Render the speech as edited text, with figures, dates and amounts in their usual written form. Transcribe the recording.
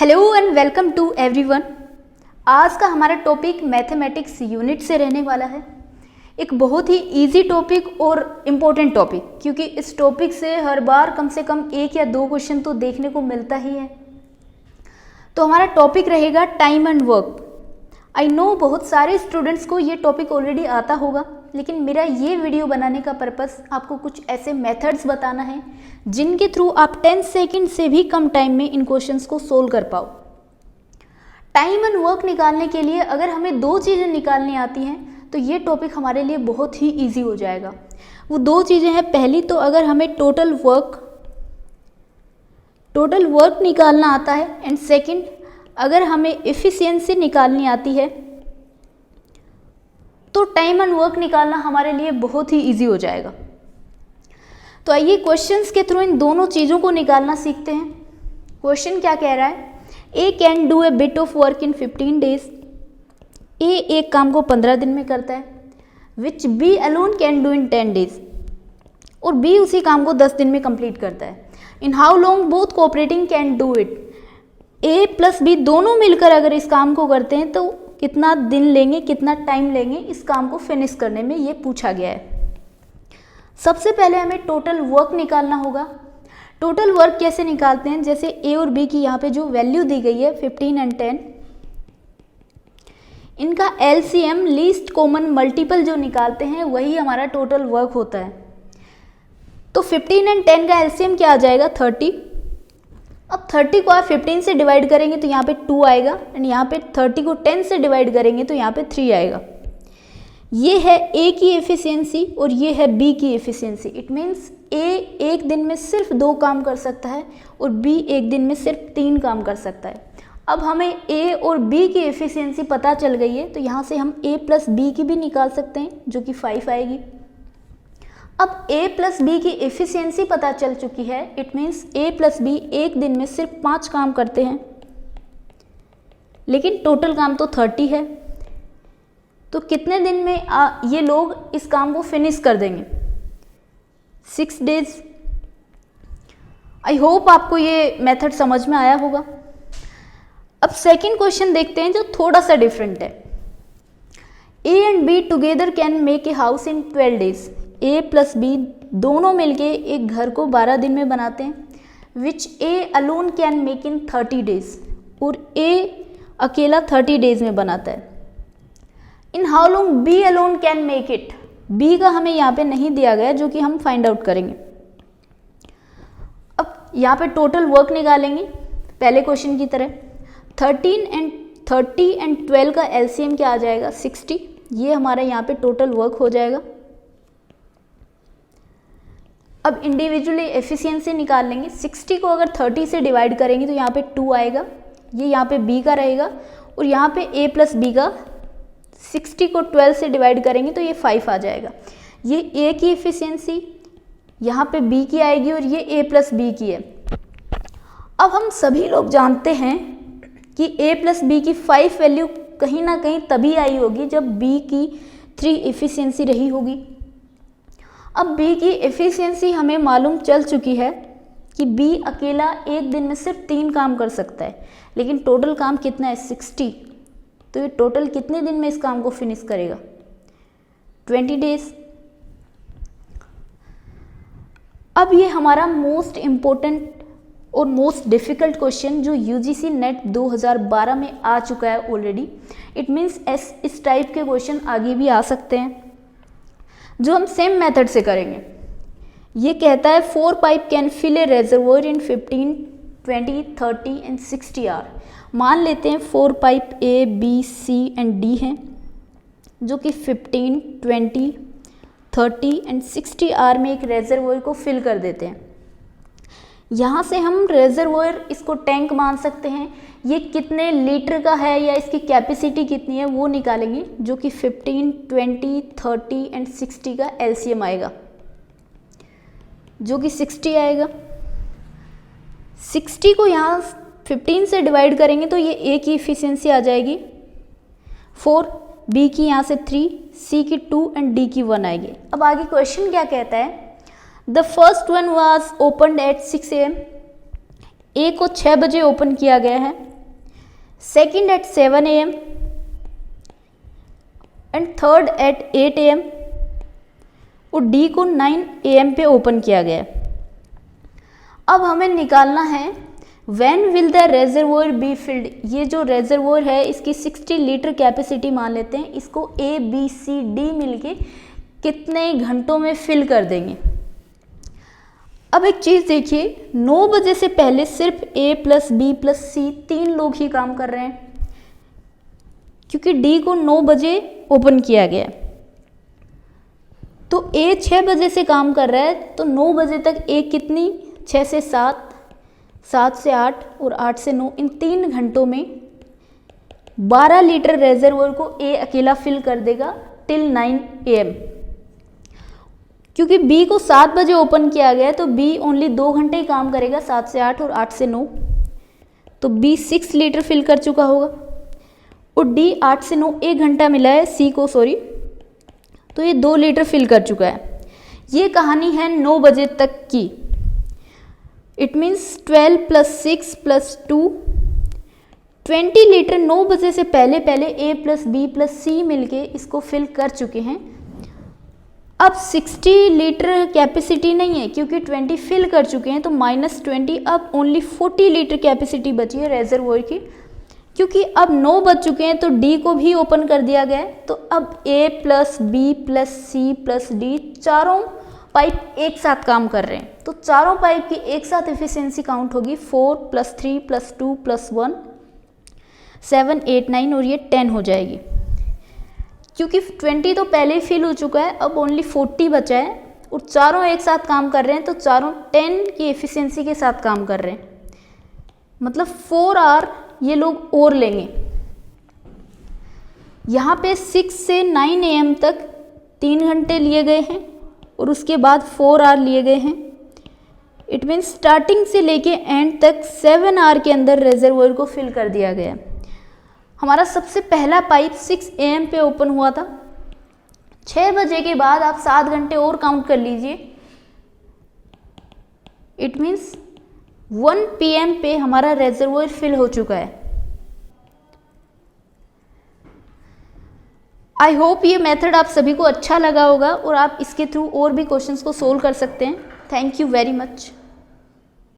Hello and welcome to everyone. आज का हमारा टॉपिक मैथमेटिक्स यूनिट से रहने वाला है। एक बहुत ही इजी टॉपिक और इम्पोर्टेंट टॉपिक, क्योंकि इस टॉपिक से हर बार कम से कम 1 या 2 क्वेश्चन तो देखने को मिलता ही है। तो हमारा टॉपिक रहेगा time and work. I know बहुत सारे स्टूडेंट्स को ये टॉपिक ऑलरेडी आता होगा, लेकिन मेरा ये वीडियो बनाने का पर्पस आपको कुछ ऐसे मेथड्स बताना है जिनके थ्रू आप 10 सेकंड से भी कम टाइम में इन क्वेश्चंस को सोल्व कर पाओ। टाइम एंड वर्क निकालने के लिए अगर हमें 2 चीज़ें निकालनी आती हैं तो ये टॉपिक हमारे लिए बहुत ही ईजी हो जाएगा। वो 2 चीज़ें हैं, पहली तो अगर हमें टोटल वर्क निकालना आता है, एंड सेकंड अगर हमें एफिशिएंसी निकालनी आती है तो टाइम एंड वर्क निकालना हमारे लिए बहुत ही इजी हो जाएगा। तो आइए क्वेश्चंस के थ्रू इन दोनों चीज़ों को निकालना सीखते हैं। क्वेश्चन क्या कह रहा है? A can do a bit of work in 15 days. A एक काम को 15 दिन में करता है, which B alone can do in 10 days, और बी उसी काम को 10 दिन में कंप्लीट करता है। In how long both cooperating can do it. A plus B दोनों मिलकर अगर इस काम को करते हैं तो कितना दिन लेंगे, कितना टाइम लेंगे इस काम को फिनिश करने में, ये पूछा गया है। सबसे पहले हमें टोटल वर्क निकालना होगा। टोटल वर्क कैसे निकालते हैं? जैसे ए और बी की यहाँ पे जो वैल्यू दी गई है 15 एंड 10, इनका एलसीएम लीस्ट कॉमन मल्टीपल जो निकालते हैं वही हमारा टोटल वर्क होता है। तो 15 एंड 10 का एलसीएम क्या आ जाएगा? 30। अब 30 को आप 15 से डिवाइड करेंगे तो यहाँ पे 2 आएगा, एंड यहाँ पे 30 को 10 से डिवाइड करेंगे तो यहाँ पे 3 आएगा। ये है ए की एफिशिएंसी और ये है बी की एफिशिएंसी। इट मीन्स ए एक दिन में सिर्फ 2 काम कर सकता है और बी एक दिन में सिर्फ 3 काम कर सकता है। अब हमें ए और बी की एफिशिएंसी पता चल गई है, तो यहाँ से हम ए प्लस बी की भी निकाल सकते हैं, जो कि 5 आएगी। अब a प्लस बी की एफिशिएंसी पता चल चुकी है। It means a plus b एक दिन में सिर्फ 5 काम करते हैं, लेकिन टोटल काम तो 30 है। तो कितने दिन में ये लोग इस काम को फिनिश कर देंगे? 6 डेज। आई होप आपको ये मेथड समझ में आया होगा। अब सेकंड क्वेश्चन देखते हैं जो थोड़ा सा डिफरेंट है। A and b together can make a house in 12 days. A plus B दोनों मिलके एक घर को 12 दिन में बनाते हैं, which A alone can make in 30 days, और ए अकेला 30 डेज में बनाता है। In how long B alone can make it. B का हमें यहाँ पे नहीं दिया गया, जो कि हम फाइंड आउट करेंगे। अब यहाँ पे टोटल वर्क निकालेंगे पहले क्वेश्चन की तरह। 30 एंड 12 का एलसीएम क्या आ जाएगा? 60। ये हमारा यहाँ पे टोटल वर्क हो जाएगा। अब इंडिविजुअली एफिशिएंसी निकाल लेंगे। 60 को अगर 30 से डिवाइड करेंगे तो यहाँ पे 2 आएगा, ये यहाँ पे बी का रहेगा, और यहाँ पे ए प्लस बी का 60 को 12 से डिवाइड करेंगे तो ये 5 आ जाएगा। ये ए की एफिशिएंसी यहाँ पे बी की आएगी और ये ए प्लस बी की है। अब हम सभी लोग जानते हैं कि ए प्लस बी की 5 वैल्यू कहीं ना कहीं तभी आई होगी जब बी की 3 एफिशिएंसी रही होगी। अब बी की एफिशिएंसी हमें मालूम चल चुकी है कि बी अकेला एक दिन में सिर्फ 3 काम कर सकता है, लेकिन टोटल काम कितना है? 60। तो ये टोटल कितने दिन में इस काम को फिनिश करेगा? 20 डेज। अब ये हमारा मोस्ट इम्पोर्टेंट और मोस्ट डिफ़िकल्ट क्वेश्चन जो यूजीसी नेट 2012 में आ चुका है ऑलरेडी। इट मीन्स इस टाइप के क्वेश्चन आगे भी आ सकते हैं, जो हम सेम मेथड से करेंगे। ये कहता है 4 pipe can fill a reservoir in 15, 20, 30 and 60 hour. मान लेते हैं 4 pipe A B C and D हैं, जो कि 15, 20, 30 एंड 60 आवर में एक रेजर्वोयर को फिल कर देते हैं। यहाँ से हम रेजर्वोयर इसको टैंक मान सकते हैं, ये कितने लीटर का है या इसकी कैपेसिटी कितनी है वो निकालेंगे, जो कि 15, 20, 30 एंड 60 का एलसीएम आएगा, जो कि 60 आएगा। 60 को यहाँ 15 से डिवाइड करेंगे तो ये ए की एफिशिएंसी आ जाएगी 4, बी की यहाँ से 3, सी की 2 एंड डी की 1 आएगी। अब आगे क्वेश्चन क्या कहता है? The first one was opened at 6 AM। A को 6 बजे ओपन किया गया है second at 7 AM and third at 8 AM और डी को 9 AM पे ओपन किया गया। अब हमें निकालना है when will the reservoir be filled. ये जो रेजर्वोयर है इसकी 60 लीटर कैपेसिटी मान लेते हैं, इसको A B C D मिलके कितने घंटों में फिल कर देंगे। अब एक चीज़ देखिए, 9 बजे से पहले सिर्फ A plus B plus C 3 लोग ही काम कर रहे हैं, क्योंकि D को 9 बजे ओपन किया गया है। तो A 6 बजे से काम कर रहा है, तो 9 बजे तक A कितनी, 6 से 7, 7 से 8 और 8 से 9, इन 3 घंटों में 12 लीटर रेजर्वोयर को A अकेला फिल कर देगा टिल 9 AM। क्योंकि B को 7 बजे ओपन किया गया है तो B ओनली 2 घंटे ही काम करेगा, 7 से 8 और 8 से 9, तो B 6 लीटर फिल कर चुका होगा। और D 8 से 9 1 घंटा मिला है C को, सॉरी, तो ये 2 लीटर फिल कर चुका है। ये कहानी है 9 बजे तक की। It means 12 plus 6 plus 2 20 litre 9 बजे से पहले A plus B plus C मिलके इसको फिल कर चुके हैं। अब 60 लीटर कैपेसिटी नहीं है क्योंकि 20 फिल कर चुके हैं, तो -20, अब ओनली 40 लीटर कैपेसिटी बची है रेजर्वोयर की। क्योंकि अब 9 बज चुके हैं तो D को भी ओपन कर दिया गया है, तो अब A plus B plus C plus D चारों पाइप एक साथ काम कर रहे हैं, तो चारों पाइप की एक साथ एफिशिएंसी काउंट होगी 4 प्लस 3 प्लस 2 प्लस 1 7 8 9 और ये 10 हो जाएगी। क्योंकि 20 तो पहले ही फिल हो चुका है, अब ओनली 40 बचा है और चारों एक साथ काम कर रहे हैं, तो चारों 10 की एफिशिएंसी के साथ काम कर रहे हैं, मतलब 4 आवर ये लोग और लेंगे। यहाँ पे 6 से 9 AM तक 3 घंटे लिए गए हैं और उसके बाद 4 आवर लिए गए हैं। इट मीन्स स्टार्टिंग से लेके एंड तक 7 आवर के अंदर रेजर्वोयर को फिल कर दिया गया। हमारा सबसे पहला पाइप 6 AM पे ओपन हुआ था। 6 बजे के बाद आप 7 घंटे और काउंट कर लीजिए। इट मीन्स 1 PM पे हमारा रेजर्वोयर फिल हो चुका है। आई होप ये मेथड आप सभी को अच्छा लगा होगा और आप इसके थ्रू और भी क्वेश्चंस को सोल्व कर सकते हैं। Thank you very much.